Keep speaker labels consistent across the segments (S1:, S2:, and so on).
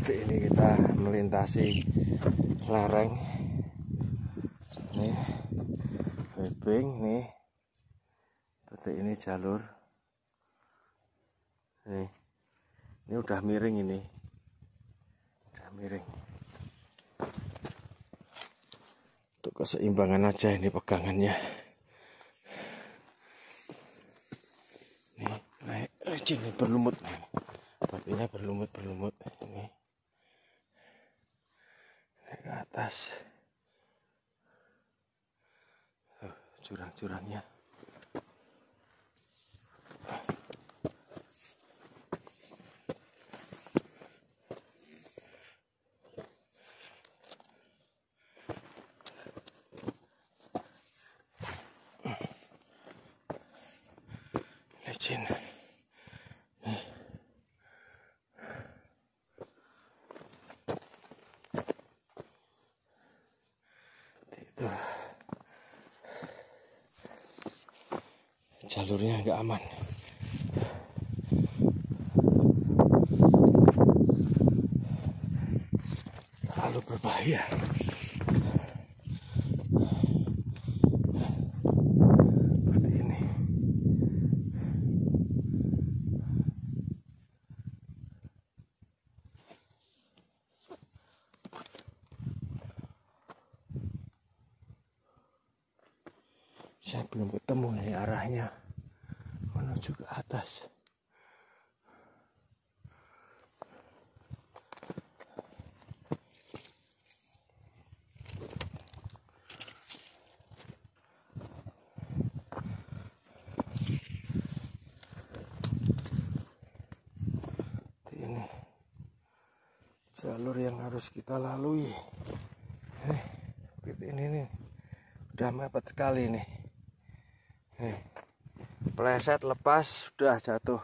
S1: Detik ini kita melintasi lereng. Nih, Webing nih. Detik ini jalur. Nih, ini udah miring ini. Udah miring. Untuk keseimbangan aja ini pegangannya. Nih, naik ini berlumut. Batunya berlumut ini. Naik ke atas. Jurang-jurangnya. Licin. Itu jalurnya agak aman. Terlalu berbahaya. Seperti ini. Saya belum ketemu nih arahnya menuju ke atas. Ini jalur yang harus kita lalui. Ini nih udah mepet sekali nih. Pleset, lepas, sudah jatuh.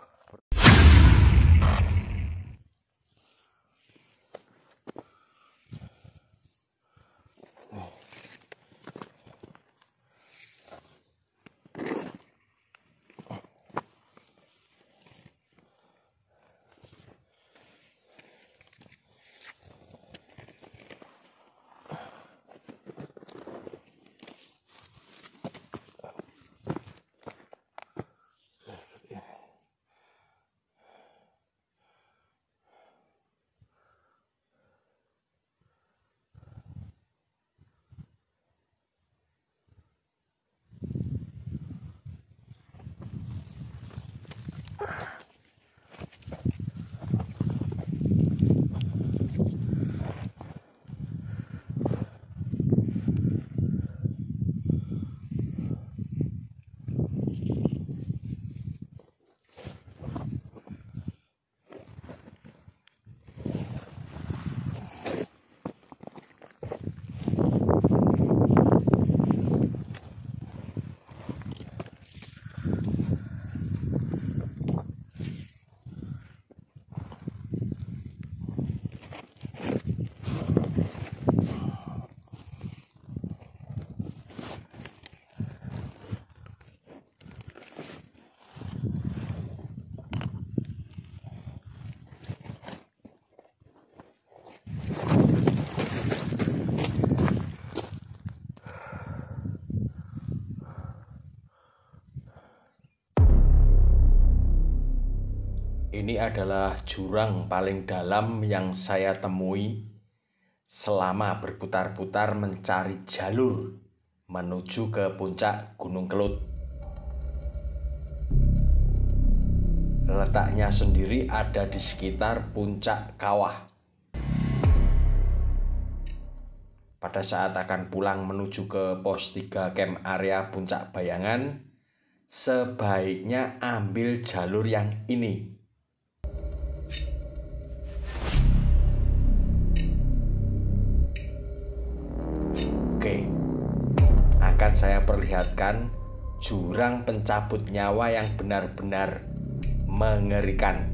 S2: Ini adalah jurang paling dalam yang saya temui selama berputar-putar mencari jalur menuju ke puncak Gunung Kelut. Letaknya sendiri ada di sekitar puncak kawah. Pada saat akan pulang menuju ke pos 3 camp area Puncak Bayangan, sebaiknya ambil jalur yang ini. Oke, akan saya perlihatkan jurang pencabut nyawa yang benar-benar mengerikan.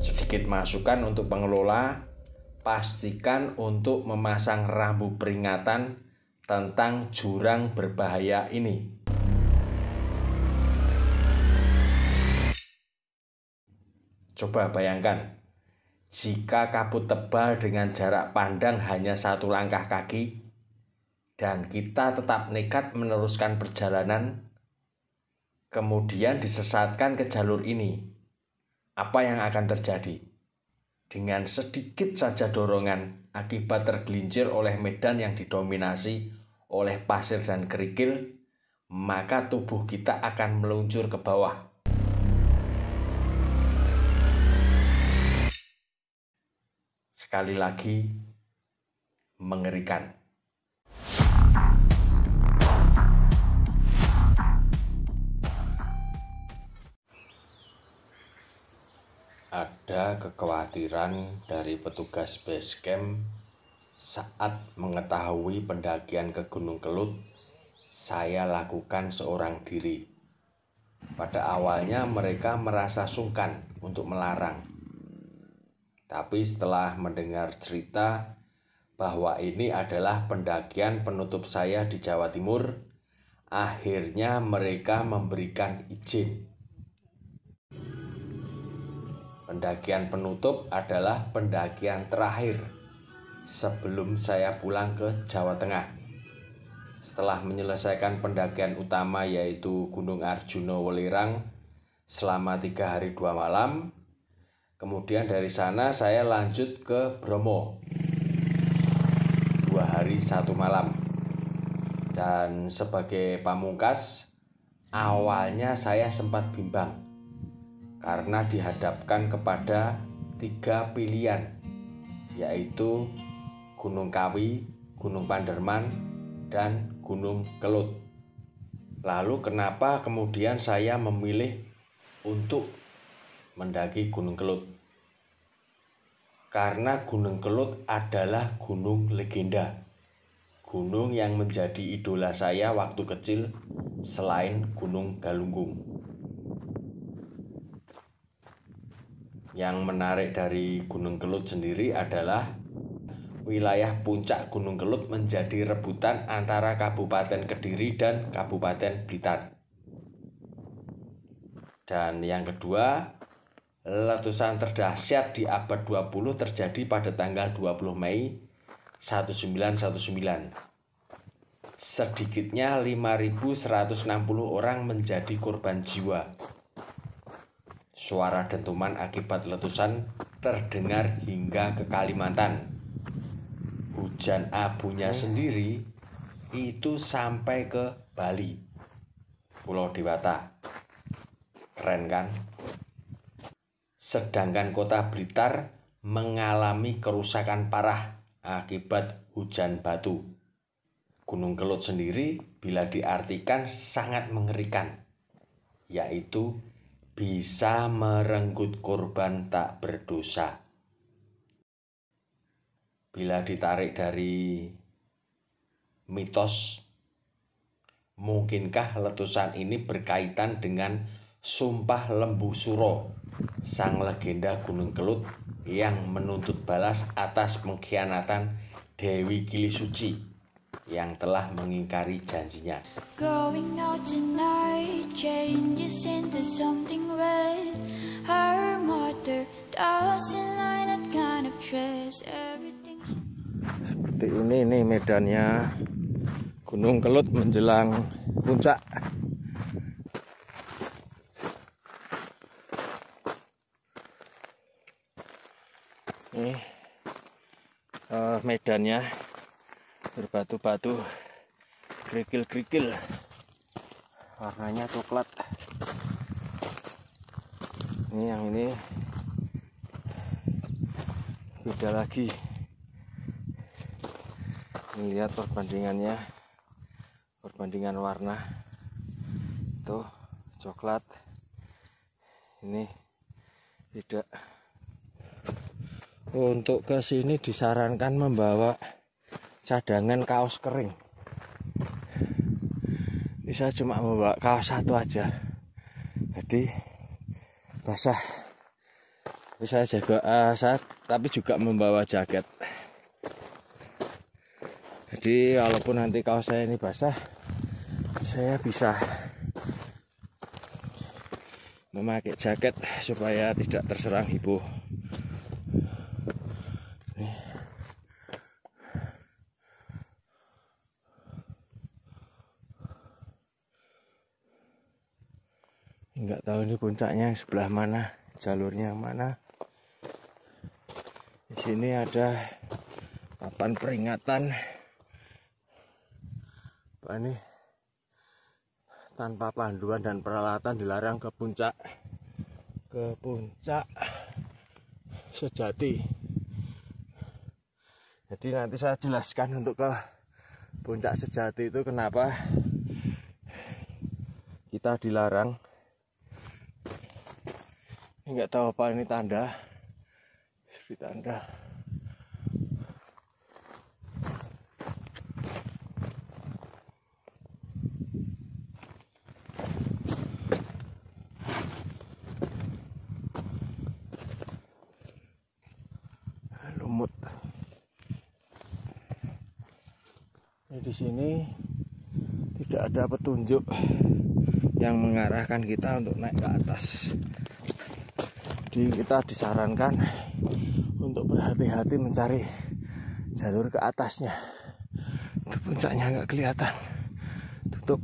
S2: Sedikit masukan untuk pengelola, pastikan untuk memasang rambu peringatan tentang jurang berbahaya ini. Coba bayangkan, jika kabut tebal dengan jarak pandang hanya 1 langkah kaki, dan kita tetap nekat meneruskan perjalanan, kemudian disesatkan ke jalur ini, apa yang akan terjadi? Dengan sedikit saja dorongan akibat tergelincir oleh medan yang didominasi oleh pasir dan kerikil, maka tubuh kita akan meluncur ke bawah. Sekali lagi, mengerikan. Ada kekhawatiran dari petugas base camp saat mengetahui pendakian ke Gunung Kelut saya lakukan seorang diri. Pada awalnya mereka merasa sungkan untuk melarang. Tapi setelah mendengar cerita bahwa ini adalah pendakian penutup saya di Jawa Timur, akhirnya mereka memberikan izin. Pendakian penutup adalah pendakian terakhir sebelum saya pulang ke Jawa Tengah. Setelah menyelesaikan pendakian utama yaitu Gunung Arjuno Welirang selama 3 hari 2 malam, kemudian dari sana saya lanjut ke Bromo 2 hari 1 malam. Dan sebagai pamungkas, awalnya saya sempat bimbang karena dihadapkan kepada 3 pilihan, yaitu Gunung Kawi, Gunung Panderman, dan Gunung Kelut. Lalu kenapa kemudian saya memilih untuk mendaki Gunung Kelut? Karena Gunung Kelut adalah gunung legenda, gunung yang menjadi idola saya waktu kecil selain Gunung Galunggung. Yang menarik dari Gunung Kelut sendiri adalah wilayah puncak Gunung Kelut menjadi rebutan antara Kabupaten Kediri dan Kabupaten Blitar. Dan yang kedua, letusan terdahsyat di abad 20 terjadi pada tanggal 20 Mei 1919. Sedikitnya 5.160 orang menjadi korban jiwa. Suara dentuman akibat letusan terdengar hingga ke Kalimantan. Hujan abunya sendiri itu sampai ke Bali, Pulau Dewata. Keren kan? Sedangkan kota Blitar mengalami kerusakan parah akibat hujan batu. Gunung Kelut sendiri bila diartikan sangat mengerikan, yaitu bisa merenggut korban tak berdosa. Bila ditarik dari mitos, mungkinkah letusan ini berkaitan dengan sumpah Lembu Suro, sang legenda Gunung Kelut yang menuntut balas atas pengkhianatan Dewi Kilisuci yang telah mengingkari janjinya.
S3: Going out tonight changes into something red. Her mother doesn't like that kind of dress. Everything.
S1: Seperti ini nih medannya Gunung Kelut menjelang puncak. Ini medannya berbatu-batu, kerikil-kerikil, warnanya coklat. Ini yang ini beda lagi. Ini lihat perbandingannya, perbandingan warna. Tuh coklat, ini tidak. Untuk ke sini disarankan membawa cadangan kaos kering. Bisa cuma membawa kaos satu aja, jadi basah. Bisa jaga tapi juga membawa jaket. Jadi walaupun nanti kaos saya ini basah, saya bisa memakai jaket supaya tidak terserang hipo. Nggak tahu ini puncaknya yang sebelah mana, jalurnya yang mana. Di sini ada papan peringatan. Apa ini? Tanpa panduan dan peralatan dilarang ke puncak sejati. Jadi nanti saya jelaskan untuk ke puncak sejati itu kenapa kita dilarang. Nggak tahu apa ini tanda, tanda. Lumut. Di sini tidak ada petunjuk yang mengarahkan kita untuk naik ke atas. Jadi kita disarankan untuk berhati-hati mencari jalur ke atasnya. Itu puncaknya nggak kelihatan, tutup.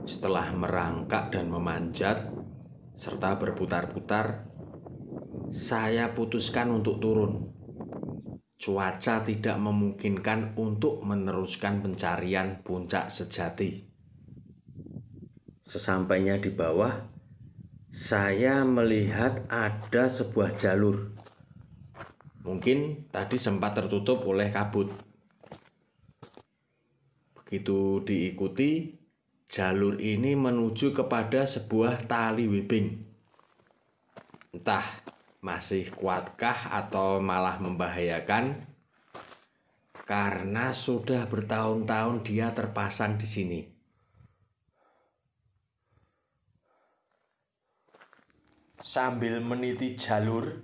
S2: Setelah merangkak dan memanjat serta berputar-putar, saya putuskan untuk turun. Cuaca tidak memungkinkan untuk meneruskan pencarian puncak sejati. Sesampainya di bawah, saya melihat ada sebuah jalur. Mungkin tadi sempat tertutup oleh kabut. Begitu diikuti, jalur ini menuju kepada sebuah tali webing. Entah masih kuatkah atau malah membahayakan, karena sudah bertahun-tahun dia terpasang di sini. Sambil meniti jalur,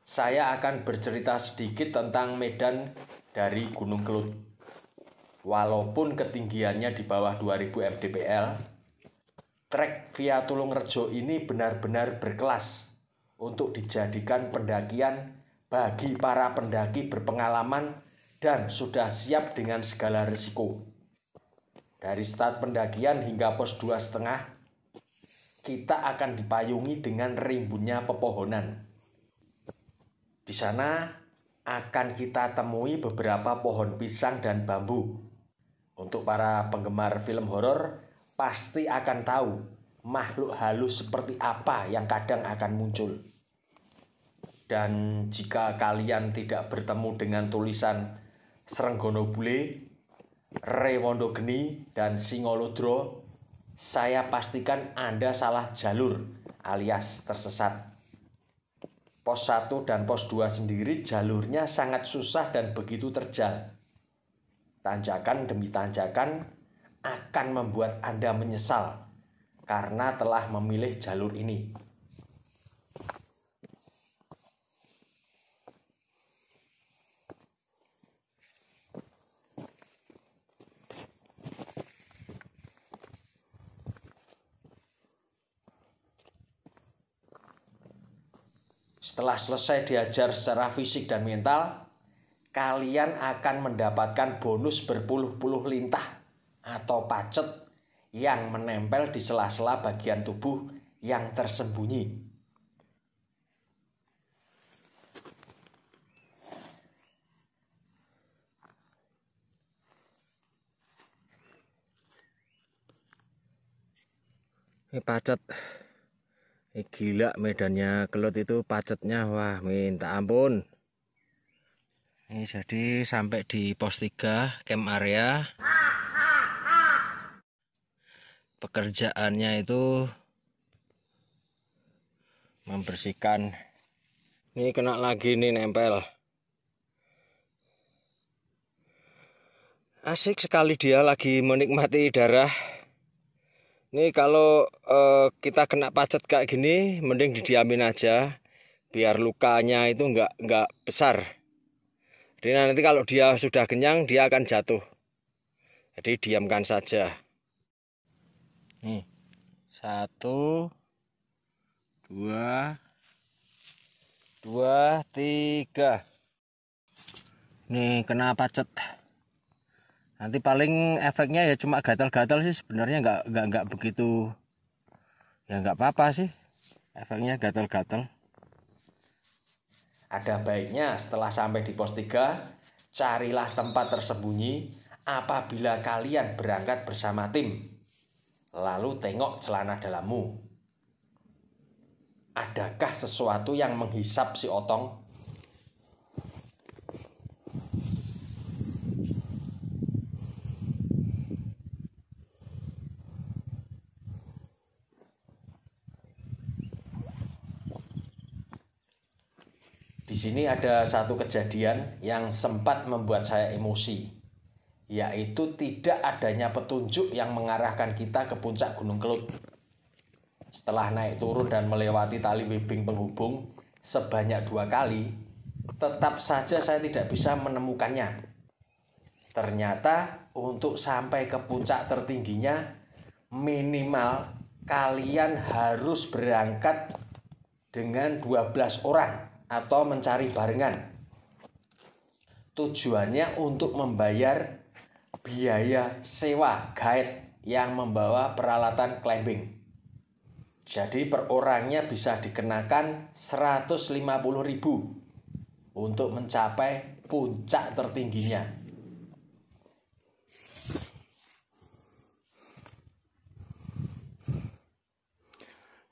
S2: saya akan bercerita sedikit tentang medan dari Gunung Kelut. Walaupun ketinggiannya di bawah 2000 mdpl, trek via Tulungrejo ini benar-benar berkelas untuk dijadikan pendakian bagi para pendaki berpengalaman dan sudah siap dengan segala risiko. Dari start pendakian hingga pos 2,5, kita akan dipayungi dengan rimbunnya pepohonan. Di sana akan kita temui beberapa pohon pisang dan bambu. Untuk para penggemar film horor pasti akan tahu makhluk halus seperti apa yang kadang akan muncul. Dan jika kalian tidak bertemu dengan tulisan Srenggono Bule, Rewondo Geni, dan Singolodro, saya pastikan Anda salah jalur alias tersesat. Pos 1 dan pos 2 sendiri jalurnya sangat susah dan begitu terjal. Tanjakan demi tanjakan akan membuat Anda menyesal karena telah memilih jalur ini. Setelah selesai diajar secara fisik dan mental, kalian akan mendapatkan bonus berpuluh-puluh lintah atau pacet yang menempel di sela-sela bagian tubuh yang tersembunyi.
S1: Ini pacet. Gila medannya Kelut itu pacetnya, wah minta ampun. Ini jadi sampai di pos 3 camp area. Pekerjaannya itu membersihkan. Ini kena lagi nih nempel. Asik sekali dia lagi menikmati darah. Ini kalau kita kena pacet kayak gini, mending didiamin aja, biar lukanya itu nggak besar. Jadi nanti kalau dia sudah kenyang, dia akan jatuh. Jadi diamkan saja. Nih, 1, 2, 3. Nih kena pacet. Nanti paling efeknya ya cuma gatal-gatal sih, sebenarnya nggak begitu. Ya nggak apa-apa sih, efeknya gatal-gatal.
S2: Ada baiknya setelah sampai di pos 3, carilah tempat tersembunyi apabila kalian berangkat bersama tim. Lalu tengok celana dalammu. Adakah sesuatu yang menghisap si Otong? Di sini ada satu kejadian yang sempat membuat saya emosi, yaitu tidak adanya petunjuk yang mengarahkan kita ke puncak Gunung Kelut. Setelah naik turun dan melewati tali webbing penghubung sebanyak 2 kali, tetap saja saya tidak bisa menemukannya. Ternyata untuk sampai ke puncak tertingginya, minimal kalian harus berangkat dengan 12 orang atau mencari barengan. Tujuannya untuk membayar biaya sewa guide yang membawa peralatan climbing. Jadi per orangnya bisa dikenakan 150.000 untuk mencapai puncak tertingginya.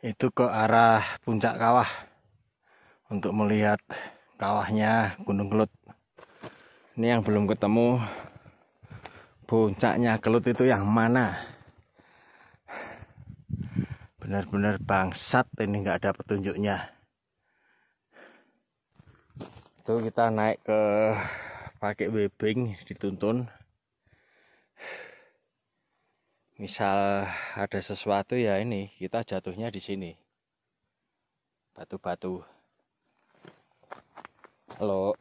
S1: Itu ke arah puncak kawah untuk melihat kawahnya Gunung Kelut. Ini yang belum ketemu puncaknya Kelut itu yang mana. Benar-benar bangsat, ini nggak ada petunjuknya. Itu kita naik ke pakai webbing, dituntun. Misal ada sesuatu ya ini, kita jatuhnya di sini. Batu-batu. Kalau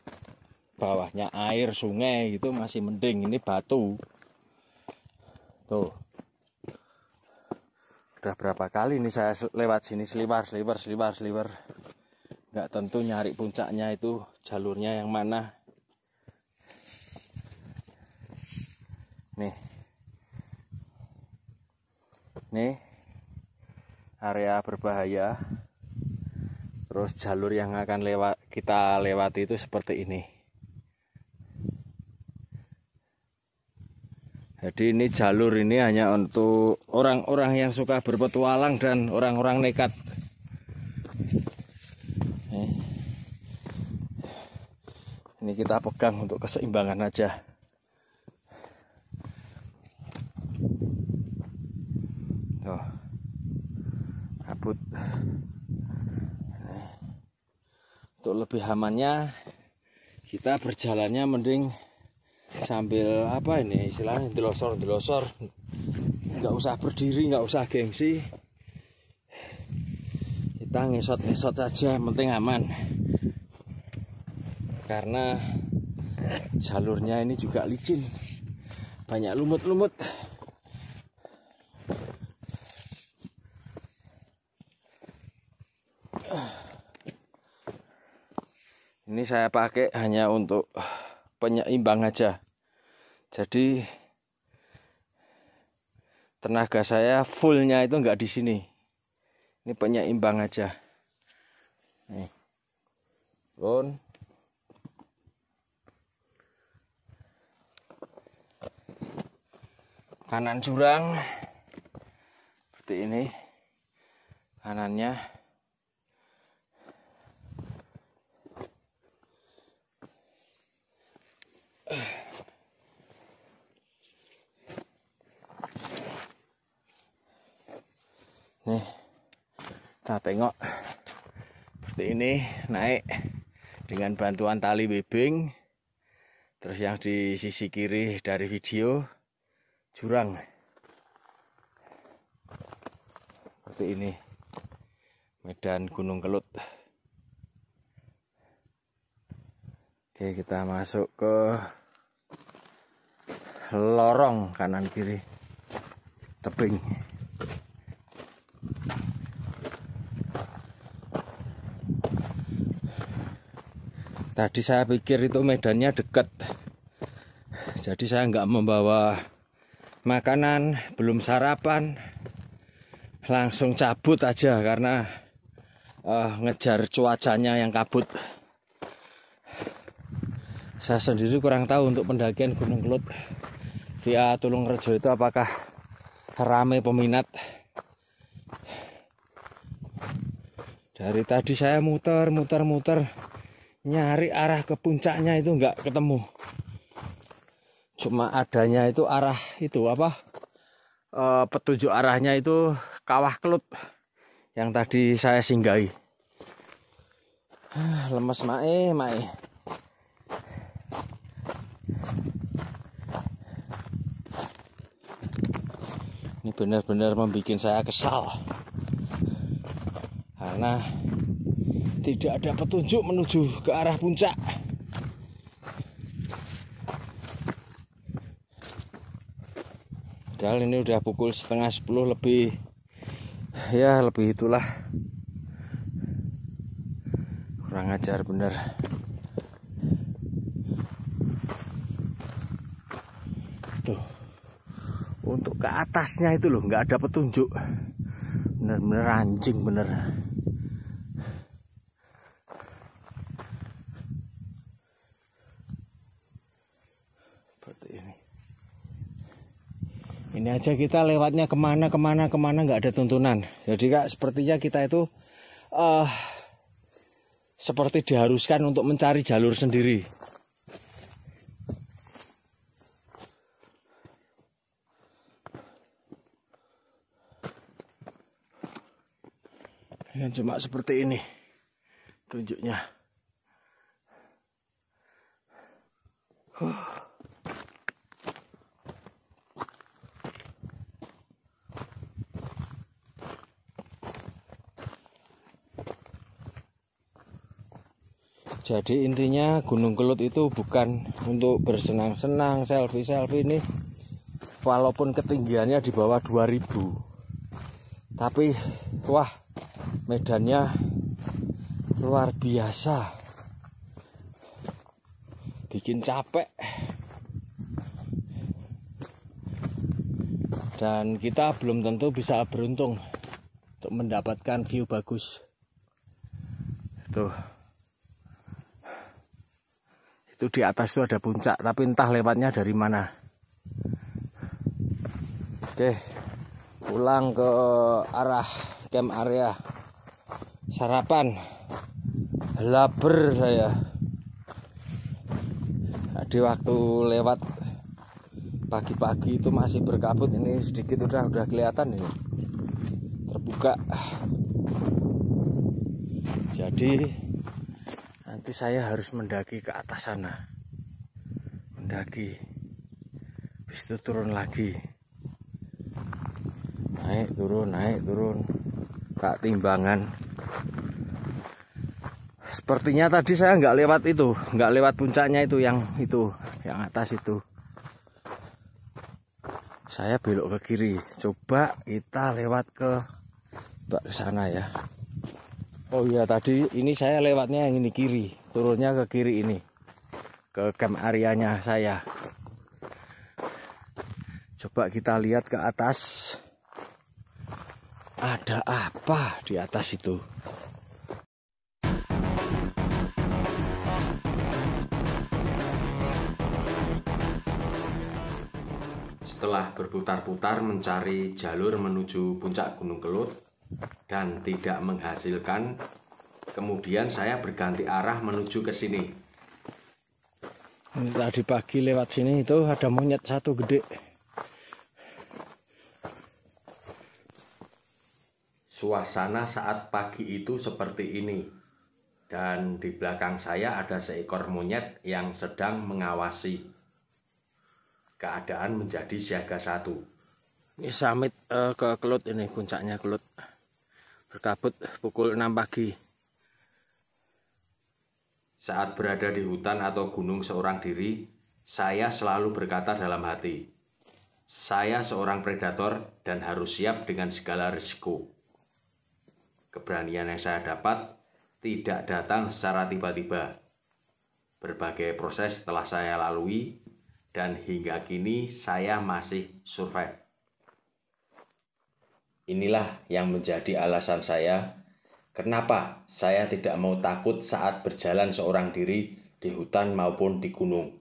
S1: bawahnya air sungai gitu masih mending, ini batu. Tuh. Udah berapa kali nih saya lewat sini seliwar. Nggak tentu nyari puncaknya itu jalurnya yang mana. Nih area berbahaya. Terus jalur yang akan kita lewati itu seperti ini. Jadi ini jalur ini hanya untuk orang-orang yang suka berpetualang dan orang-orang nekat. Ini kita pegang untuk keseimbangan aja. Tuh, kabut. Untuk lebih amannya, kita berjalannya mending sambil apa ini istilahnya delosor, nggak usah berdiri, nggak usah gengsi, kita ngesot saja, penting aman. Karena jalurnya ini juga licin, banyak lumut-lumut. Ini saya pakai hanya untuk penyeimbang aja. Jadi tenaga saya fullnya itu nggak di sini. Ini penyeimbang aja. Nih. Turun. Kanan jurang. Seperti ini. Kanannya. Nih, kita tengok seperti ini, naik dengan bantuan tali webbing. Terus yang di sisi kiri dari video jurang seperti ini, medan Gunung Kelut. Oke, kita masuk ke lorong kanan kiri tebing. Tadi saya pikir itu medannya dekat, jadi saya nggak membawa makanan, belum sarapan, langsung cabut aja karena ngejar cuacanya yang kabut. Saya sendiri kurang tahu untuk pendakian Gunung Kelut via Tulungrejo itu apakah ramai peminat. Dari tadi saya muter nyari arah ke puncaknya itu nggak ketemu. Cuma adanya itu arah itu apa? Petunjuk arahnya itu Kawah Kelut yang tadi saya singgahi. Lemes mae. Ini benar-benar membuat saya kesal karena tidak ada petunjuk menuju ke arah puncak. Padahal ini udah pukul 9:30 lebih, ya lebih itulah. Kurang ajar bener. Tuh, untuk ke atasnya itu loh nggak ada petunjuk. Bener-bener anjing bener. Ini aja kita lewatnya kemana nggak ada tuntunan. Jadi kak sepertinya kita itu seperti diharuskan untuk mencari jalur sendiri. Yang cuma seperti ini tunjuknya. Jadi intinya Gunung Kelut itu bukan untuk bersenang-senang, selfie ini. Walaupun ketinggiannya di bawah 2000. Tapi wah, medannya luar biasa. Bikin capek. Dan kita belum tentu bisa beruntung untuk mendapatkan view bagus. Tuh. Itu di atas itu ada puncak, tapi entah lewatnya dari mana. Oke, pulang ke arah camp area. Sarapan, lapar saya. Di waktu lewat pagi-pagi itu masih berkabut, ini sedikit udah kelihatan ini terbuka. Jadi nanti saya harus mendaki ke atas sana, mendaki, habis itu turun lagi, naik turun, kak timbangan. Sepertinya tadi saya nggak lewat itu, nggak lewat puncaknya itu, yang atas itu. Saya belok ke kiri, coba kita lewat ke sana ya. Oh iya, tadi ini saya lewatnya yang ini kiri, turunnya ke kiri ini, ke camp areanya saya. Coba kita lihat ke atas, ada apa di atas itu?
S2: Setelah berputar-putar mencari jalur menuju puncak Gunung Kelut dan tidak menghasilkan, kemudian saya berganti arah menuju ke sini.
S1: Tadi pagi lewat sini itu ada monyet satu gede.
S2: Suasana saat pagi itu seperti ini, dan di belakang saya ada seekor monyet yang sedang mengawasi. Keadaan menjadi siaga 1.
S1: Ini summit ke Kelut, ini puncaknya Kelut. Berkabut pukul 6 pagi.
S2: Saat berada di hutan atau gunung seorang diri, saya selalu berkata dalam hati, saya seorang predator dan harus siap dengan segala risiko. Keberanian yang saya dapat tidak datang secara tiba-tiba. Berbagai proses telah saya lalui dan hingga kini saya masih survive. Inilah yang menjadi alasan saya kenapa saya tidak mau takut saat berjalan seorang diri di hutan maupun di gunung.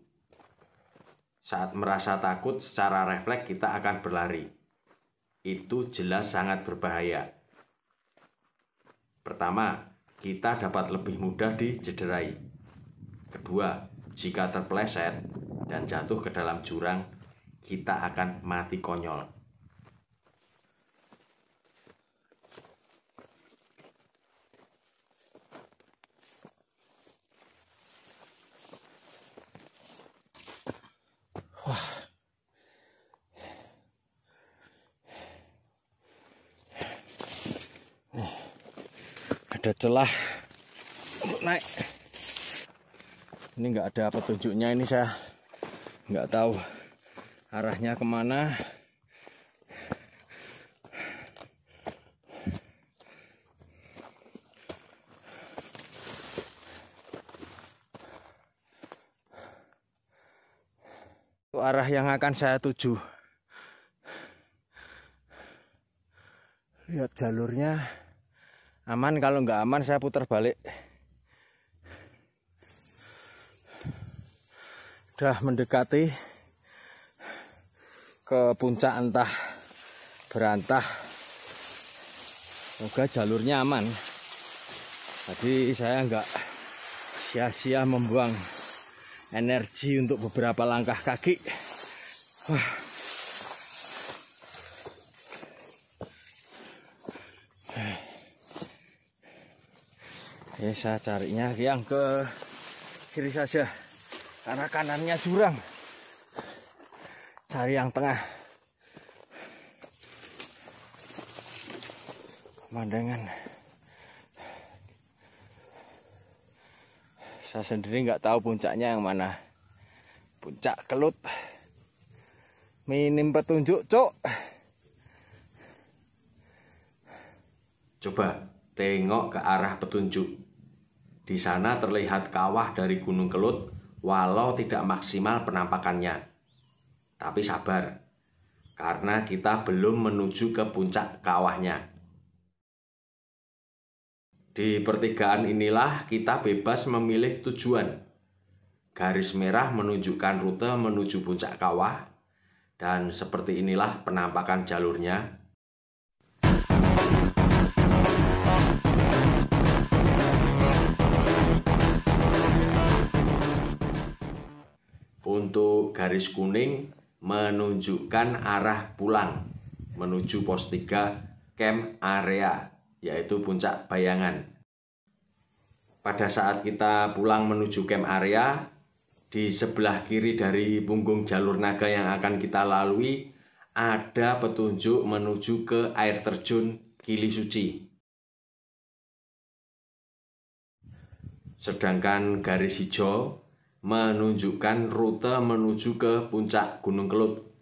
S2: Saat merasa takut, secara refleks kita akan berlari. Itu jelas sangat berbahaya. Pertama, kita dapat lebih mudah dicederai. Kedua, jika terpeleset dan jatuh ke dalam jurang, kita akan mati konyol.
S1: Ada celah untuk naik. Ini nggak ada petunjuknya, ini saya nggak tahu arahnya kemana. Itu arah yang akan saya tuju. Lihat jalurnya aman, kalau nggak aman saya putar balik. Udah mendekati ke puncak entah berantah. Semoga jalurnya aman. Tadi saya nggak sia-sia membuang energi untuk beberapa langkah kaki. Wah. Ya, saya carinya yang ke kiri saja, karena kanannya jurang. Cari yang tengah. Pemandangan. Saya sendiri nggak tahu puncaknya yang mana. Puncak Kelut. Minim petunjuk, Cok.
S2: Coba tengok ke arah petunjuk. Di sana terlihat kawah dari Gunung Kelut, walau tidak maksimal penampakannya. Tapi sabar, karena kita belum menuju ke puncak kawahnya. Di pertigaan inilah kita bebas memilih tujuan. Garis merah menunjukkan rute menuju puncak kawah, dan seperti inilah penampakan jalurnya. Untuk garis kuning menunjukkan arah pulang menuju pos 3 camp area, yaitu puncak Bayangan. Pada saat kita pulang menuju camp area, di sebelah kiri dari punggung jalur naga yang akan kita lalui ada petunjuk menuju ke air terjun Gili Suci. Sedangkan garis hijau menunjukkan rute menuju ke puncak Gunung Kelut.